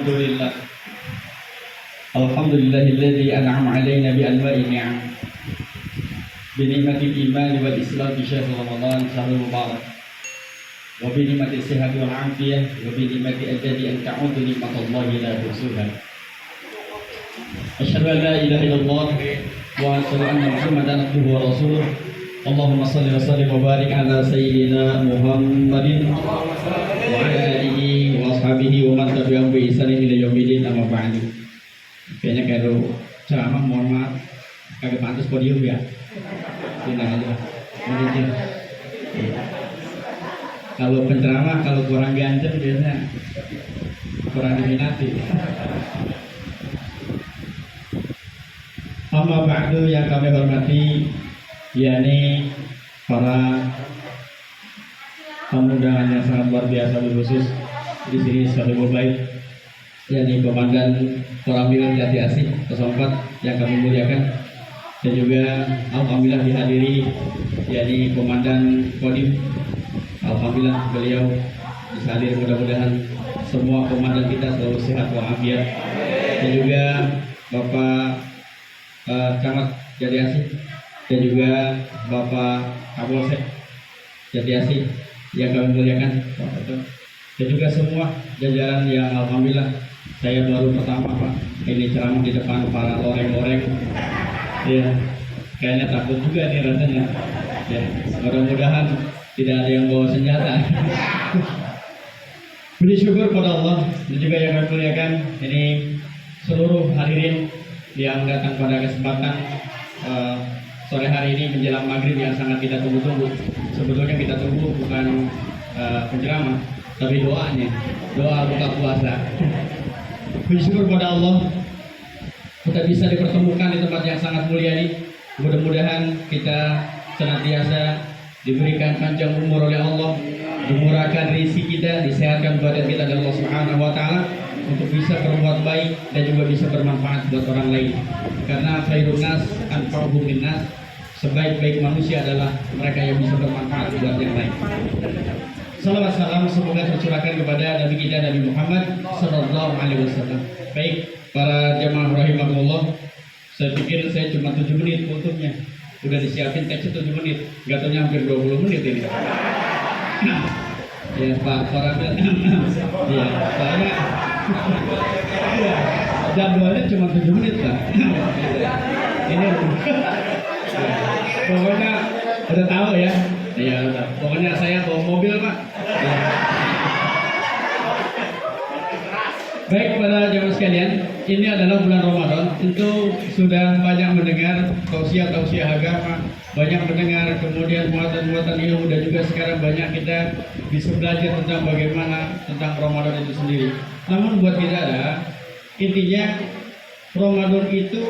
Alhamdulillah. Alhamdulillahilladzi an'ama 'alaina bi anwa'in ni'am. Bi ni'matil iman wal islam fi syahr Ramadan syahrul mubarak. Wa bi ni'matis sihhati wal 'afiyah wa bi ni'mati ajali an ta'udu ni'matallahi la tuhsuha. Asyhadu an la ilaha illallah wa asyhadu anna Muhammadan abduhu wa rasuluh. Allahumma shalli wa sallim wa barik ala sayyidina Muhammadin wa ala alihi wa ashabihi wa man tabi'ahum bi ihsan ila yaumil amma ba'du. Kayaknya kalau ceramah mohon maaf kagak pantas podium ya. Pindah aja. Mungkin. Kalau penceramah kalau kurang ganteng biasanya kurang diminati. Amma ba'du yang kami hormati, yakni para tamu-undangan yang sangat luar biasa khusus di sini Salihul Baik, yakni Komandan Koramil Jati Asih 04 yang kami muliakan, dan juga alhamdulillah dihadiri yakni Komandan Kodim. Alhamdulillah beliau bisa hadir, mudah-mudahan semua komandan kita selalu sehat walafiat, dan juga Bapak Camat Jati Asih dan juga Bapak Kapolsek Jati Asih yang kami muliakan, dan juga semua jajaran yang alhamdulillah saya baru pertama Pak ini ceramah di depan para loreng-loreng ya, kayaknya takut juga nih rasanya ya, mudah-mudahan tidak ada yang bawa senjata. Puji syukur pada Allah, dan juga yang kami muliakan ini seluruh hadirin yang datang pada kesempatan sore hari ini menjelang maghrib yang sangat kita tunggu-tunggu. Sebetulnya kita tunggu bukan penceramah, tapi doanya, doa buka puasa. Puji syukur pada Allah kita bisa dipertemukan di tempat yang sangat mulia ini. Mudah-mudahan kita senantiasa diberikan panjang umur oleh Allah, dimurahkan rezeki kita, disehatkan badan kita dari Allah Subhanahu wa taala untuk bisa berbuat baik dan juga bisa bermanfaat buat orang lain. Karena khairun nas anfa'uhum linnas, sebaik-baik manusia adalah mereka yang bisa bermanfaat buat yang lain. Salawat salam semoga tercurahkan kepada Nabi kita Nabi Muhammad sallallahu alaihi wasallam. Baik, para jemaah rahimakumullah, saya pikir saya cuma 7 menit untuknya. Udah disiapin teksnya 7 menit, nggak taunya hampir 20 menit ini. Ya Pak, para ya saya ya, jadwalnya cuma 7 menit Pak. Ini pokoknya udah tahu ya. Ya udah, pokoknya saya bawa mobil Pak. Ya. Baik para jemaah sekalian, ini adalah bulan Ramadan. Tentu sudah banyak mendengar tausiah-tausiah agama, banyak mendengar kemudian muatan-muatan ilmu, dan juga sekarang banyak kita bisa belajar tentang bagaimana tentang Ramadan itu sendiri. Namun buat kita intinya Ramadan itu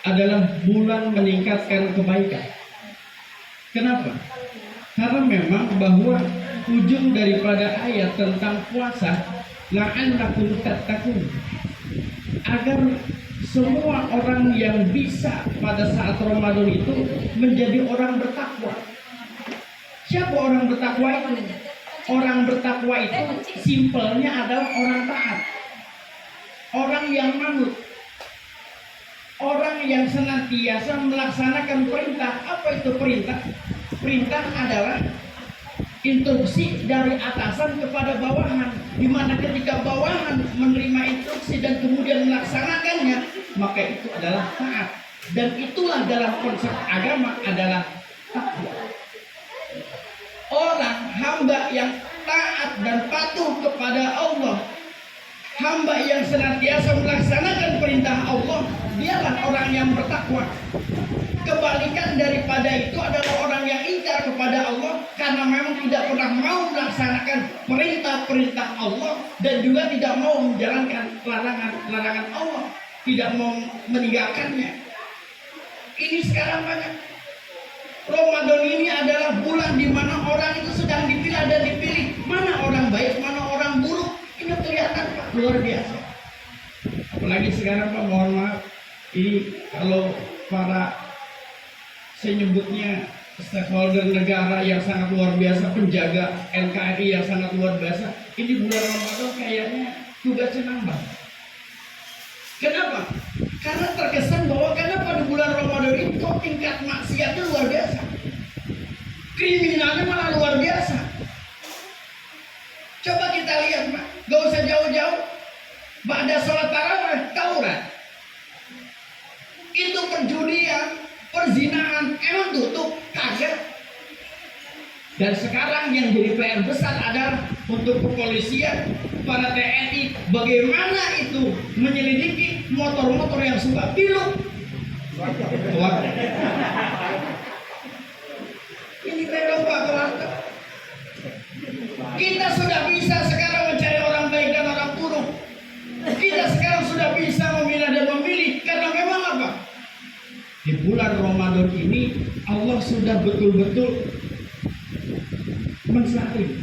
adalah bulan meningkatkan kebaikan. Kenapa? Karena memang bahwa ujung daripada ayat tentang puasa la'allakum tattaqun, agar semua orang yang bisa pada saat Ramadan itu menjadi orang bertakwa. Siapa orang bertakwa itu? Orang bertakwa itu simpelnya adalah orang taat, orang yang manut, orang yang senantiasa melaksanakan perintah. Apa itu perintah? Perintah adalah instruksi dari atasan kepada bawahan, di mana ketika bawahan menerima instruksi dan kemudian melaksanakannya, maka itu adalah taat. Dan itulah dalam konsep agama adalah takwa. Orang hamba yang taat dan patuh kepada Allah, hamba yang senantiasa melaksanakan perintah Allah, dialah orang yang bertakwa. Kebalikan daripada itu adalah orang yang ingkar kepada Allah, karena memang tidak pernah mau melaksanakan perintah-perintah Allah dan juga tidak mau menjalankan larangan-larangan Allah, tidak mau meninggalkannya. Ini sekarang banyak. Ramadan ini adalah bulan di mana orang itu sedang dipilih dan dipilih. Mana orang baik, mana orang buruk. Ini kelihatan Pak, luar biasa. Apalagi sekarang Pak, mohon maaf, ini kalau para, saya nyebutnya stakeholder negara yang sangat luar biasa, penjaga NKRI yang sangat luar biasa, ini bulan Ramadan kayaknya tugasnya nambah. Karena terkesan bahwa karena pada bulan Ramadan ini kok tingkat maksiatnya luar biasa, kriminalnya malah luar biasa. Coba kita lihat, Pak, gak usah jauh-jauh. Pada sholat tarawih, taurat itu perjudian, perzinahan, emang tutup? Kagak. Dan sekarang yang jadi PR besar adalah untuk kepolisian, para TNI, bagaimana itu menyelidiki motor-motor yang suka pilu. Ini memang Pak Keluarga. Kita sudah bisa sekarang mencari orang baik dan orang buruk. Kita sekarang sudah bisa memilah dan memilih. Karena memang apa? Di bulan Ramadan ini Allah sudah betul-betul mensaring,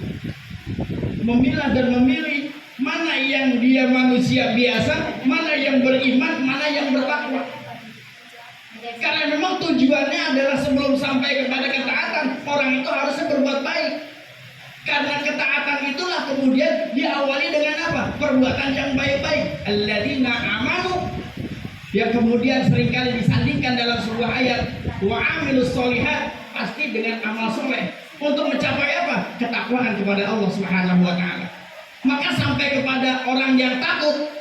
memilah dan memilih mana yang dia manusia biasa, mana yang beriman, mana yang bertakwa. Karena memang tujuannya adalah sebelum sampai kepada ketaatan, orang itu harusnya berbuat baik. Karena ketaatan itulah kemudian diawali dengan apa? Perbuatan yang baik-baik. Alladzina amanu, yang kemudian seringkali disandingkan dalam sebuah ayat, wa amilus sholihat, pasti dengan amal soleh. Untuk mencapai apa? Ketakwaan kepada Allah Subhanahu wa taala. Maka sampai kepada orang yang takut,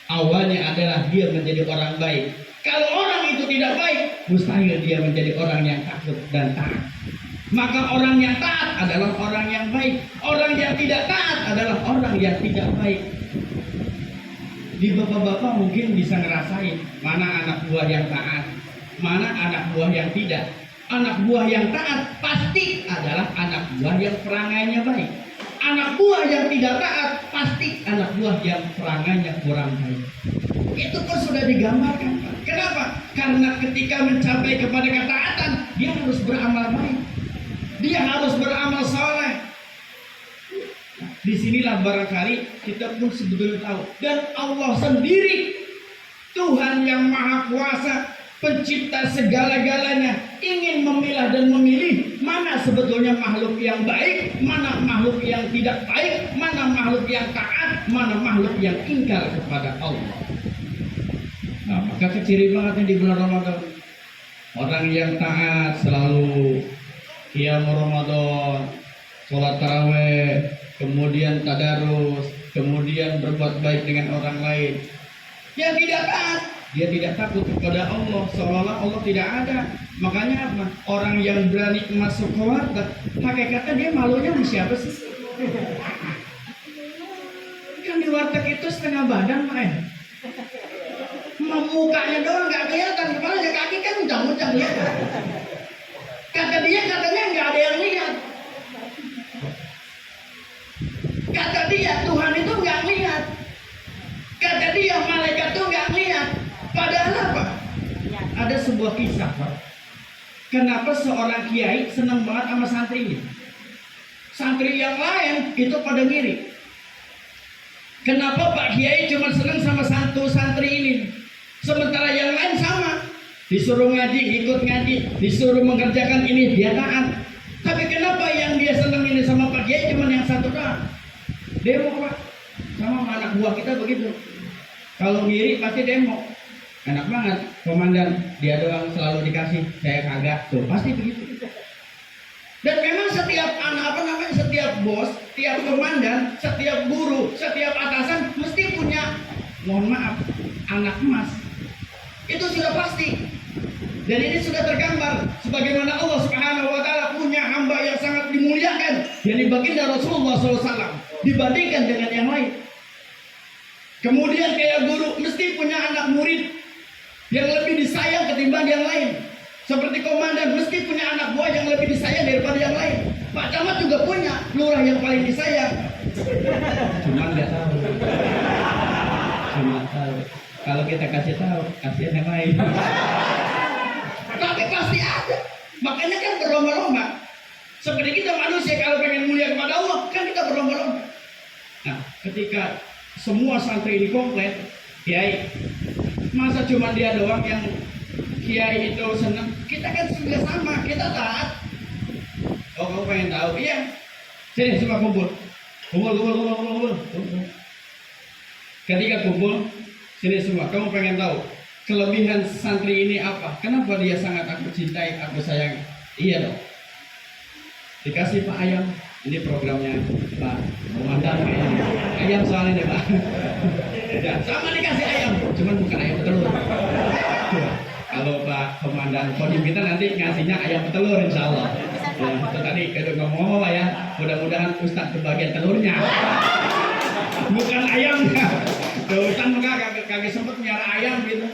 awalnya adalah dia menjadi orang baik. Kalau orang itu tidak baik, mustahil dia menjadi orang yang takut dan taat. Maka orang yang taat adalah orang yang baik. Orang yang tidak taat adalah orang yang tidak baik. Di bapak-bapak mungkin bisa ngerasain mana anak buah yang taat, mana anak buah yang tidak. Anak buah yang taat pasti adalah anak buah yang perangainya baik. Anak buah yang tidak taat pasti anak buah yang perangainya kurang baik. Itu pun sudah digambarkan, Pak. Kenapa? Karena ketika mencapai kepada ketaatan, dia harus beramal baik. Dia harus beramal soleh. Nah, disinilah barangkali kita pun sebetulnya tahu. Dan Allah sendiri, Tuhan yang Maha Kuasa, Pencipta segala-galanya, ingin memilah dan memilih mana sebetulnya makhluk yang baik, mana makhluk yang tidak baik, mana makhluk yang taat, mana makhluk yang ingkar kepada Allah. Nah, maka keciri banget di bulan Ramadan. Orang yang taat selalu qiyam Ramadan, sholat tarawih, kemudian tadarus, kemudian berbuat baik dengan orang lain. Yang tidak taat, dia tidak takut kepada Allah, seolah-olah Allah tidak ada. Makanya apa? Orang yang berani masuk ke warteg, hakikatnya dia malunya sama siapa sih? Kan di warteg itu setengah badan, Pak. Mukanya doang nggak kelihatan, kepalanya kaki kan uncang-uncang ya. Kata dia katanya nggak ada yang lihat. Kata dia Tuhan itu nggak lihat. Kata dia malaikat itu nggak lihat. Padahal apa? Ada sebuah kisah, Pak. Kenapa seorang kiai senang banget sama santrinya? Santri yang lain itu pada ngiri. Kenapa Pak Kiai cuma senang sama satu santri ini? Sementara yang lain sama. Disuruh ngaji, ikut ngaji. Disuruh mengerjakan ini, dia taat. Tapi kenapa yang dia senang ini sama Pak Kiai cuma yang satu doang? Demo, Pak. Sama anak buah kita begitu. Kalau ngiri pasti demo. Enak banget, komandan, dia doang selalu dikasih, saya kagak. Tuh, pasti begitu. Dan memang setiap setiap bos, setiap komandan, setiap guru, setiap atasan mesti punya, mohon maaf, anak emas. Itu sudah pasti. Dan ini sudah tergambar sebagaimana Allah Subhanahu wa taala punya hamba yang sangat dimuliakan, yakni baginda Rasulullah SAW dibandingkan dengan yang lain. Kemudian kayak guru mesti punya anak murid yang lebih disayang ketimbang yang lain. Seperti komandan mesti punya anak buah yang lebih disayang daripada yang lain. Pak Camat juga punya lurah yang paling disayang. Cuma nggak tahu. Cuma tahu. Kalau kita kasih tahu, kasihan yang lain. Tapi pasti ada. Makanya kan berlomba-lomba. Seperti kita manusia kalau pengen mulia kepada Allah, kan kita berlomba-lomba. Nah, ketika semua santri ini komplit, kiai, masa cuma dia doang yang kiai itu senang? Kita kan sudah sama, kita taat. Oh, kamu pengen tahu? Iya. Sini semua kumpul. Kumpul. Ketika kumpul, sini semua. Kamu pengen tahu kelebihan santri ini apa? Kenapa dia sangat aku cintai, aku sayangi? Iya dong. Dikasih Pak ayam. Ini programnya Pak Komandan kayaknya. Ayam soalnya deh Pak. Ya, sama dikasih ayam, cuman bukan ayam petelur. Kalau Pak Komandan Kodim kita nanti ngasihnya ayam petelur insya Allah. Ya, itu tadi udah ngomong Pak ya. Mudah-mudahan Ustadz kebagian telurnya. Bukan ayamnya. Ustadz muka kagak sempet nyara ayam gitu.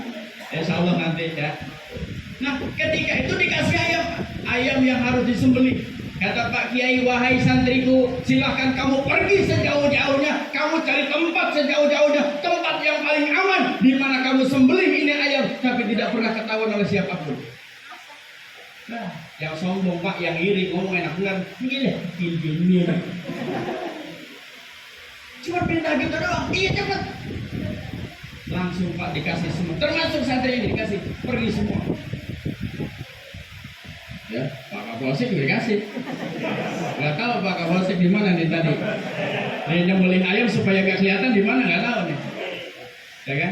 Insya Allah nanti ya. Nah, ketika itu dikasih ayam yang harus disembelih. Kata Pak Kiai, wahai santriku, silahkan kamu pergi sejauh-jauhnya, kamu cari tempat sejauh-jauhnya, tempat yang paling aman, di mana kamu sembelih ini ayam, tapi tidak pernah ketahuan oleh siapapun. Nah, yang sombong Pak, yang iri, ngomong enak benar, begini, ini. Cuma pindah gitu doang, iya cepet. Langsung Pak dikasih semua, termasuk santri ini dikasih, pergi semua. Ya, Pak Kapolsek juga dikasih. Gak tahu Pak Kapolsek di mana nih tadi. Dia nyembelih ayam supaya gak kelihatan di mana, gak tahu nih. Ya kan?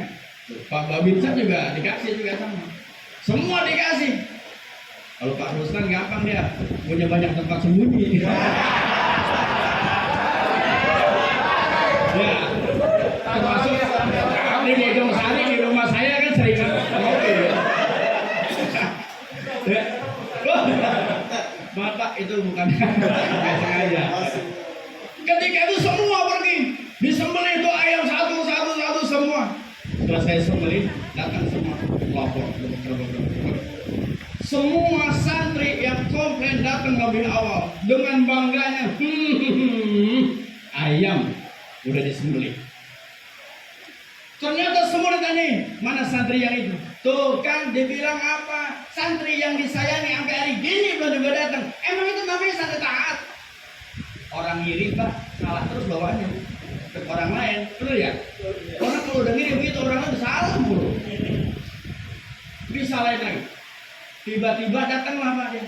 Pak Babinsa juga dikasih juga sama. Semua dikasih. Kalau Pak Ruslan gampang dia, punya banyak tempat sembunyi. Ya, termasuk di Bojong-Sari di rumah saya kan sering ngopi. Ya. Maaf Pak, itu bukan sengaja. Ketika itu semua pergi, disembelih itu ayam satu semua. Setelah saya sembelih, datang semua lapor. Semua santri yang komplain datang lebih awal dengan bangganya. Ayam udah disembelih. Ternyata semua ditanya, mana santri yang itu? Tuh kan dibilang apa? Santri yang disayangi sampai hari gini belum juga datang. Emang itu namanya santri taat? Orang ngiri Pak, salah terus bawaannya ke orang lain, betul ya? Orang kalau udah ngiri begitu orang lain salah mulu. Disalahin lagi. Tiba-tiba datanglah Pak dia.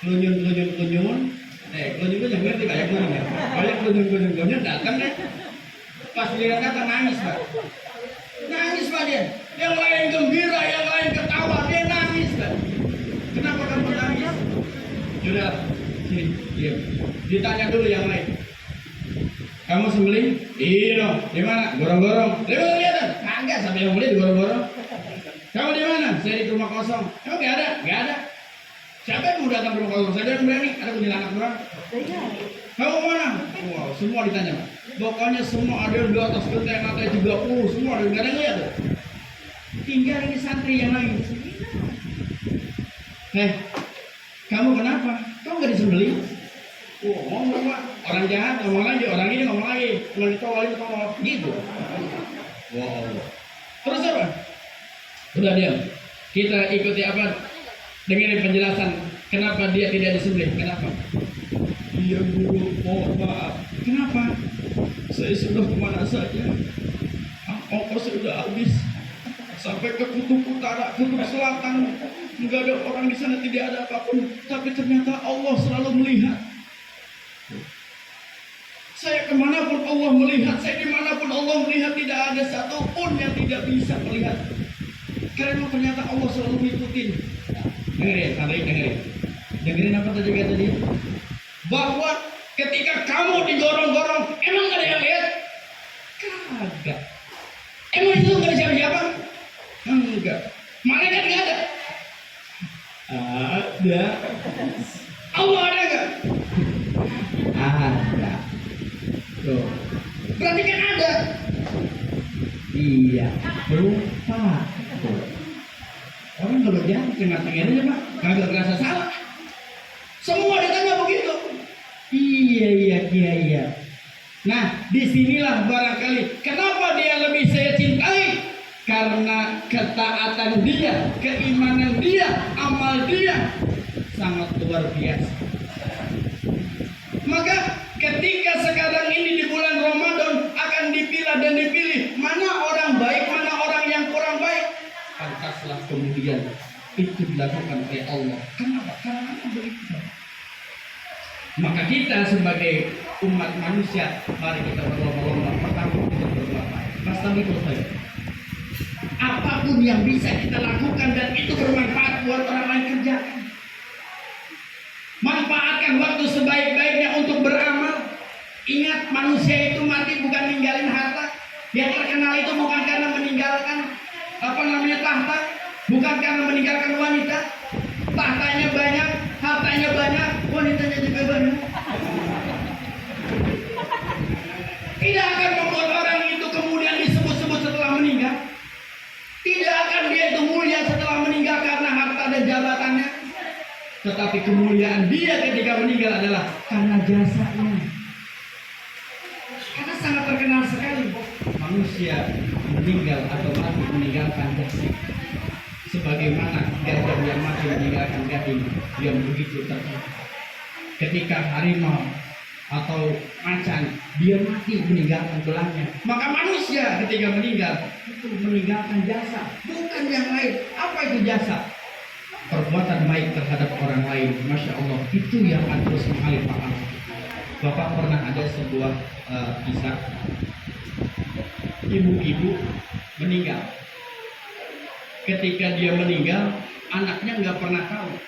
Klunyun. Klunyun ngerti kayak klunyun ya? Kayak klunyun datang deh. Pas dia kata nangis Pak. Nangis Pak dia. Yang lain gembira, yang lain ketawa, dia nangis Pak. Kenapa kamu nangis? Sudah, sini, diam. Ditanya dulu yang lain. Kamu sembelih? Iya dong. Di mana? Gorong-gorong. Lihat, kagak sampai yang beli di gorong-gorong. Kamu di mana? Saya di rumah kosong. Emang nggak ada? Nggak ada. Siapa yang mau datang ke rumah kosong? Saya yang berani. Ada kuntilanak doang. Kamu mana? Wow, semua ditanya Pak. Pokoknya semua ada di atas genteng lantai 30, semua ada, nggak ada ngeliat tuh. Tinggal ini santri yang lain. Kamu kenapa? Kamu nggak disembelih? Ngomong Pak. Orang jahat ngomong lagi, orang ini ngomong lagi. Kalau ditolak, gitu. Wow. Terus apa? Udah diam. Kita ikuti apa? Dengerin penjelasan. Kenapa dia tidak disembelih? Kenapa? Iya guru, mohon maaf. Kenapa? Saya sudah kemana saja. Ongkos sudah habis. Sampai ke kutub utara, kutub selatan. Enggak ada orang di sana, tidak ada apapun. Tapi ternyata Allah selalu melihat. Saya kemanapun Allah melihat, saya dimanapun Allah melihat, tidak ada satupun yang tidak bisa melihat. Karena ternyata Allah selalu ngikutin. Dengerin, dengerin apa tadi kata dia? Bahwa ketika kamu digorong-gorong, emang gak ada yang lihat? Kagak. Emang itu gak ada siapa-siapa? Enggak. Malaikat gak ada? Ada. Allah ada gak? Ada. Tuh. Berarti kan ada. Iya. Lupa. Tuh. Orang kalau jahat tengah-tengah aja Pak, kagak merasa salah. Semua ditanya begitu. Iya. Nah, disinilah barangkali kenapa dia lebih saya cintai, karena ketaatan dia, keimanan dia, amal dia sangat luar biasa. Maka ketika sekarang ini di bulan Ramadan akan dipilah dan dipilih mana orang baik, mana orang yang kurang baik, pantaslah kemudian itu dilakukan oleh Allah. Kenapa? Karena begitu. Maka kita sebagai umat manusia, mari kita berlomba-lomba. Pertama kita berdoa. Pasti itu saja. Apapun yang bisa kita lakukan dan itu bermanfaat buat orang lain, kerjakan. Manfaatkan waktu sebaik-baiknya untuk beramal. Ingat, manusia itu mati bukan ninggalin harta. Yang terkenal itu bukan karena meninggalkan tahta, bukan karena meninggalkan wanita. Tahtanya banyak, hartanya banyak, wanitanya juga banyak. Tidak akan membuat orang itu kemudian disebut-sebut setelah meninggal. Tidak akan dia itu mulia setelah meninggal karena harta dan jabatannya. Tetapi kemuliaan dia ketika meninggal adalah karena jasanya. Karena sangat terkenal sekali manusia meninggal atau mati meninggalkan jasa. Sebagaimana gajah yang mati meninggalkan gading yang begitu terkenal. Ketika harimau atau macan dia mati meninggalkan tulangnya, maka manusia ketika meninggal itu meninggalkan jasa, bukan yang lain. Apa itu jasa? Perbuatan baik terhadap orang lain. Masya Allah, itu yang harus mengalir pahala. Bapak pernah ada sebuah kisah ibu-ibu meninggal. Ketika dia meninggal, anaknya nggak pernah tahu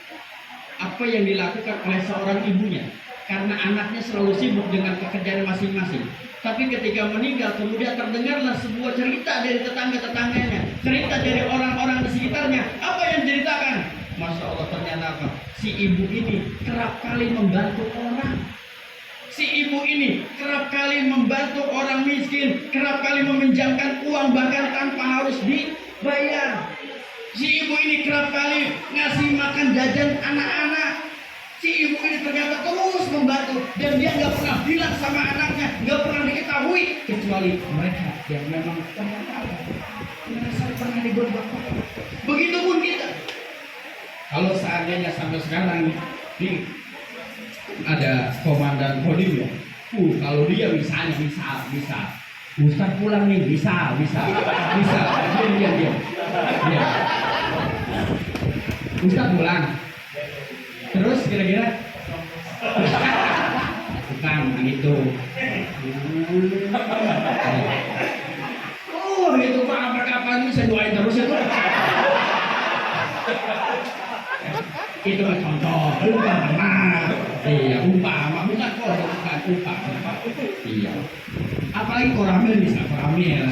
apa yang dilakukan oleh seorang ibunya, karena anaknya selalu sibuk dengan pekerjaan masing-masing. Tapi ketika meninggal, kemudian terdengarlah sebuah cerita dari tetangga-tetangganya, cerita dari orang-orang di sekitarnya. Apa yang diceritakan? Masya Allah, ternyata apa? Si ibu ini kerap kali membantu orang. Si ibu ini kerap kali membantu orang miskin, kerap kali meminjamkan uang bahkan tanpa harus dibayar. Si ibu ini kerap kali ngasih makan jajan anak-anak. Si ibu ini ternyata terus membantu dan dia nggak pernah bilang sama anaknya, nggak pernah diketahui kecuali mereka yang memang ternyata merasa pernah dibuat bapak. Begitupun kita. Kalau seandainya sampai sekarang nih ada komandan kodim ya, kalau dia misalnya bisa Ustaz pulang nih, bisa dia. Ustaz pulang. Terus kira-kira bukan itu. Oh itu Pak, apa kapan saya doain terus ya Pak. Itu contoh, umpama, bukan kode, bukan umpama. Iya. Apalagi koramil bisa, koramil.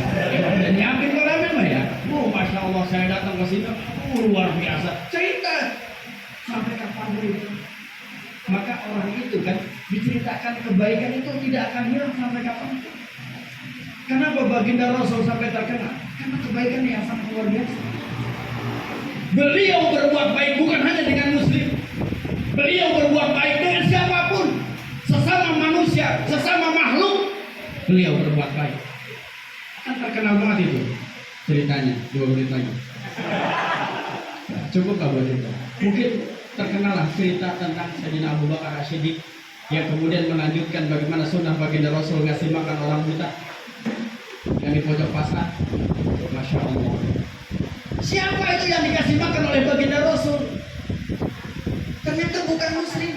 Dan nyiapin koramil mah ya. Masya Allah, saya datang ke sini, luar biasa. Cerita sampai kapan itu. Maka orang itu kan diceritakan kebaikan itu tidak akan hilang sampai kapan. Kenapa baginda Rasul sampai terkenal? Karena kebaikan yang sangat luar biasa. Beliau berbuat baik bukan hanya dengan muslim. Beliau berbuat baik dengan siapapun. Sesama manusia, sesama makhluk, beliau berbuat baik. Kan terkenal banget itu ceritanya, 2 menit lagi. Nah, cukup lah buat itu. Mungkin terkenal lah cerita tentang Sayyidina Abu Bakar As-Siddiq yang kemudian melanjutkan bagaimana sunnah baginda Rasul ngasih makan orang buta yang di pojok pasar. Masya Allah. Siapa itu yang dikasih makan oleh baginda Rasul? Ternyata bukan muslim,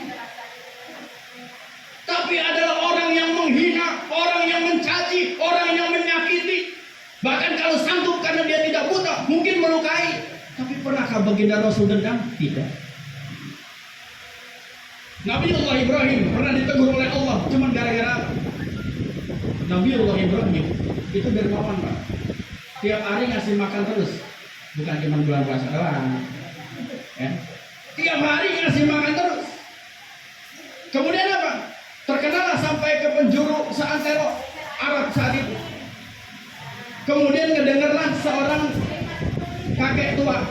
tapi adalah orang yang menghina, orang yang mencaci, orang yang menyakiti. Bahkan kalau sanggup karena dia tidak buta, mungkin melukai. Tapi pernahkah baginda Rasul dendam? Tidak. Nabiullah Ibrahim pernah ditegur oleh Allah, cuma gara-gara apa? Nabiullah Ibrahim itu dermawan Pak. Tiap hari ngasih makan terus, bukan cuma bulan puasa doang. Ya. Tiap hari ngasih makan terus. Kemudian apa? Terkenal sampai ke penjuru seantero Arab saat itu. Kemudian ngedengarlah seorang kakek tua,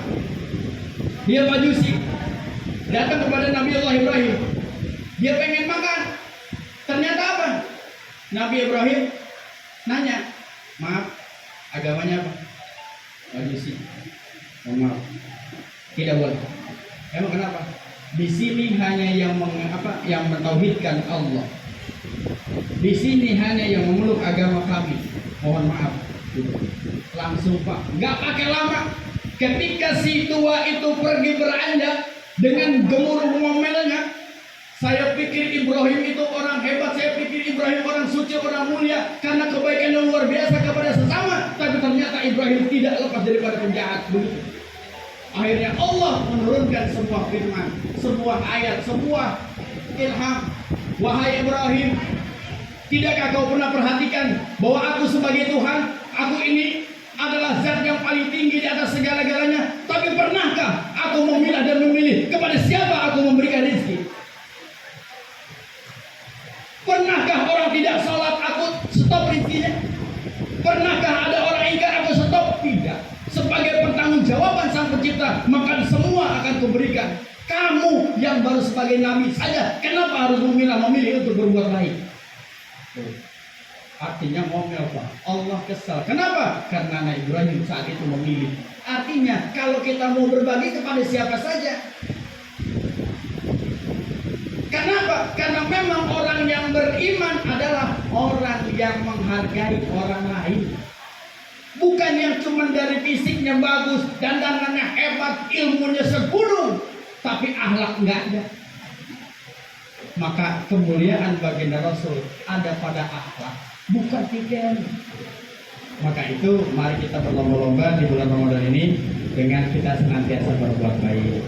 dia majusi, datang kepada Nabiullah Ibrahim. Dia pengen makan. Ternyata apa? Nabi Ibrahim nanya, maaf, agamanya apa? Majusi. Maaf, tidak boleh. Emang kenapa? Di sini hanya yang mentauhidkan Allah. Di sini hanya yang memeluk agama kami. Mohon maaf. Langsung Pak, nggak pakai lama. Ketika si tua itu pergi beranjak dengan gemuruh ngomelnya, Saya pikir Ibrahim itu orang hebat, saya pikir Ibrahim orang suci, orang mulia karena kebaikan yang luar biasa kepada sesama. Tapi ternyata Ibrahim tidak lepas daripada penjahat begitu. Akhirnya Allah menurunkan sebuah firman, sebuah ayat, sebuah ilham. Wahai Ibrahim, tidakkah kau pernah perhatikan bahwa aku sebagai Tuhan, aku ini adalah zat yang paling tinggi di atas segala-galanya. Tapi pernahkah aku memilah dan memilih kepada siapa aku memberikan rezeki? Pernahkah orang tidak sholat aku stop rezekinya? Pernahkah ada orang ingkar aku stop? Tidak. Sebagai pertanggungjawaban Sang Pencipta, maka semua akan kuberikan. Kamu yang baru sebagai nabi saja, kenapa harus memilih untuk berbuat baik? Artinya ngomel Pak, Allah kesal. Kenapa? Karena Nabi Ibrahim saat itu memilih. Artinya kalau kita mau berbagi kepada siapa saja. Kenapa? Karena memang orang yang beriman adalah orang yang menghargai orang lain. Bukan yang cuma dari fisiknya bagus, dandanannya hebat, ilmunya segunung, tapi akhlak enggak ada. Maka kemuliaan baginda Rasul ada pada akhlak, bukan pikiran. Maka itu mari kita berlomba-lomba di bulan Ramadan ini dengan kita senantiasa berbuat baik.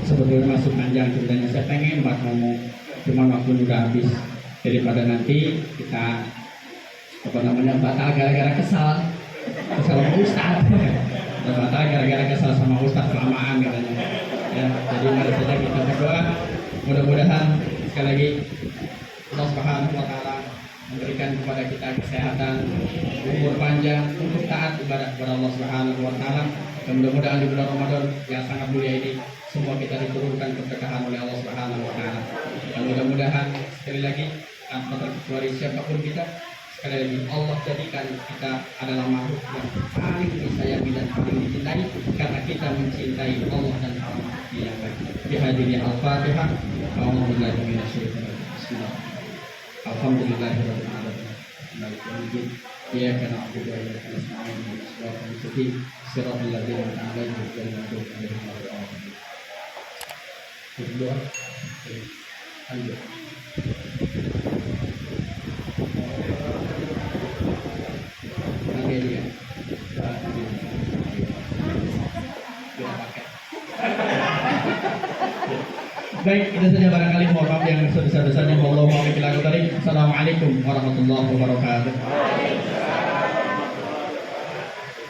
Sebetulnya masuk panjang ceritanya, saya pengen banget ngomong, cuma waktu udah habis. Daripada nanti kita batal gara-gara kesal sama Ustaz, batal gara-gara kesal sama Ustaz kelamaan katanya. Ya, jadi mari saja kita berdoa, mudah-mudahan sekali lagi Allah Subhanahu wa Ta'ala memberikan kepada kita kesehatan, umur panjang untuk taat ibadah kepada Allah Subhanahu wa Ta'ala. Dan mudah-mudahan di bulan Ramadan yang sangat mulia ini semua kita diturunkan keberkahan oleh Allah Subhanahu wa Ta'ala. Dan mudah-mudahan sekali lagi tanpa terkecuali siapapun kita, sekali lagi Allah jadikan kita adalah makhluk yang paling disayangi dan paling dicintai karena kita mencintai Allah dan Allah yang baik. Dihadiri Al-Fatihah. Alhamdulillahi minasyaitonir rajim. Alhamdulillahirabbil alamin. Maliki yaumiddin. Iyyaka na'budu wa iyyaka nasta'in. Ihdinas siratal mustaqim. Siratal ladzina an'amta 'alaihim ghairil maghdubi 'alaihim waladdallin. Berdoa. Lanjut. Nanti dia. Baik, itu saja barangkali, mohon maaf yang sebesar-besarnya. Assalamualaikum warahmatullahi wabarakatuh.